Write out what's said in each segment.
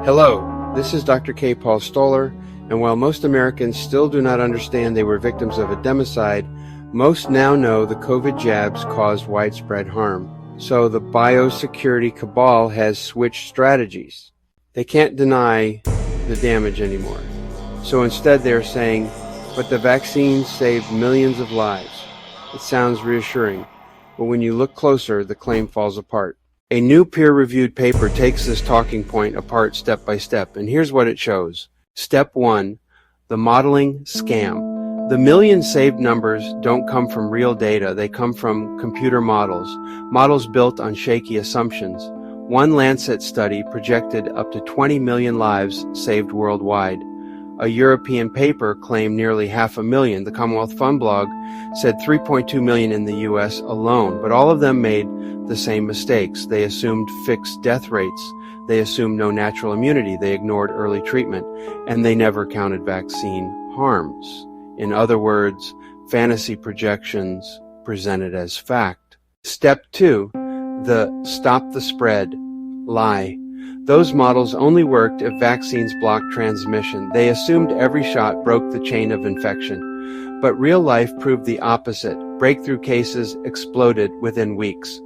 Hello, this is Dr. K Paul Stoller, and while most Americans still do not understand they were victims of a democide, most now know the COVID jabs caused widespread harm. So the biosecurity cabal has switched strategies. They can't deny the damage anymore. So instead they're saying, but the vaccines saved millions of lives. It sounds reassuring, but when you look closer, the claim falls apart. A new peer-reviewed paper takes this talking point apart step by step, and here's what it shows. Step 1, the modeling scam. The million saved numbers don't come from real data, they come from computer models built on shaky assumptions. One Lancet study projected up to 20 million lives saved worldwide. A European paper claimed nearly 500,000. The Commonwealth Fund blog said 3.2 million in the US alone, but all of them made the same mistakes. They assumed fixed death rates. They assumed no natural immunity. They ignored early treatment, and they never counted vaccine harms. In other words, fantasy projections presented as fact. Step 2, the stop the spread lie. Those models only worked if vaccines blocked transmission. They assumed every shot broke the chain of infection. But real life proved the opposite. Breakthrough cases exploded within weeks.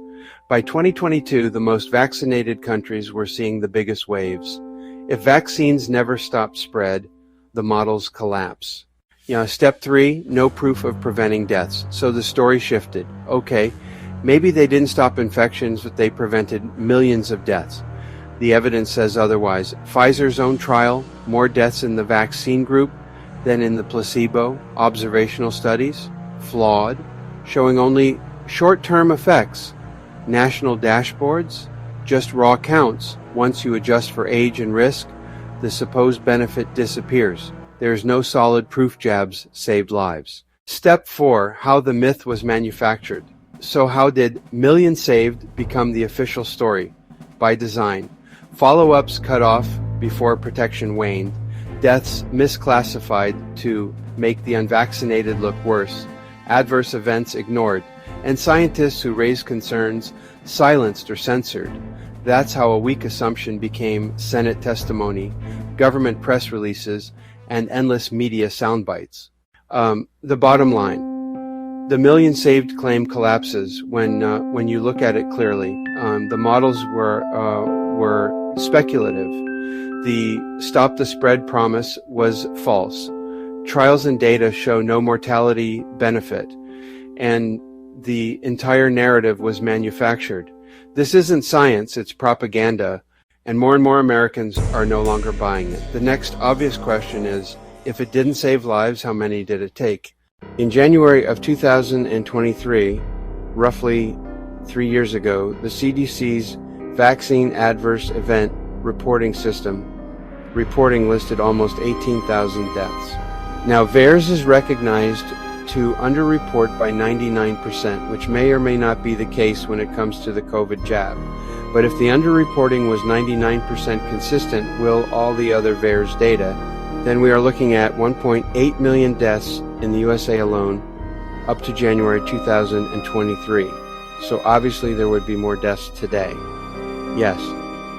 By 2022, the most vaccinated countries were seeing the biggest waves. If vaccines never stop spread, the models collapse. Step 3, no proof of preventing deaths. So the story shifted. Okay, maybe they didn't stop infections, but they prevented millions of deaths. The evidence says otherwise. Pfizer's own trial, more deaths in the vaccine group than in the placebo. Observational studies, flawed, showing only short-term effects. National dashboards, just raw counts. Once you adjust for age and risk, the supposed benefit disappears. There is no solid proof jabs saved lives. Step 4, how the myth was manufactured. So how did millions saved become the official story? By design. Follow-ups cut off before protection waned. Deaths misclassified to make the unvaccinated look worse. Adverse events ignored. And scientists who raised concerns silenced or censored. That's how a weak assumption became Senate testimony, government press releases, and endless media sound bites. The bottom line, the million saved claim collapses when you look at it clearly. The models were speculative. The stop the spread promise was false. Trials and data show no mortality benefit, and the entire narrative was manufactured. This isn't science, it's propaganda, and more Americans are no longer buying it. The next obvious question is, if it didn't save lives, how many did it take? In January of 2023, roughly 3 years ago, the CDC's Vaccine Adverse Event Reporting System listed almost 18,000 deaths. Now, VAERS is recognized to underreport by 99%, which may or may not be the case when it comes to the COVID jab. But if the underreporting was 99% consistent with all the other VAERS data, then we are looking at 1.8 million deaths in the USA alone up to January 2023. So obviously there would be more deaths today. Yes,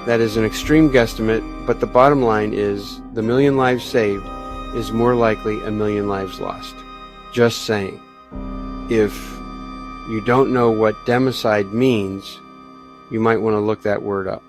that is an extreme guesstimate, but the bottom line is the million lives saved is more likely a million lives lost. Just saying. If you don't know what democide means, you might want to look that word up.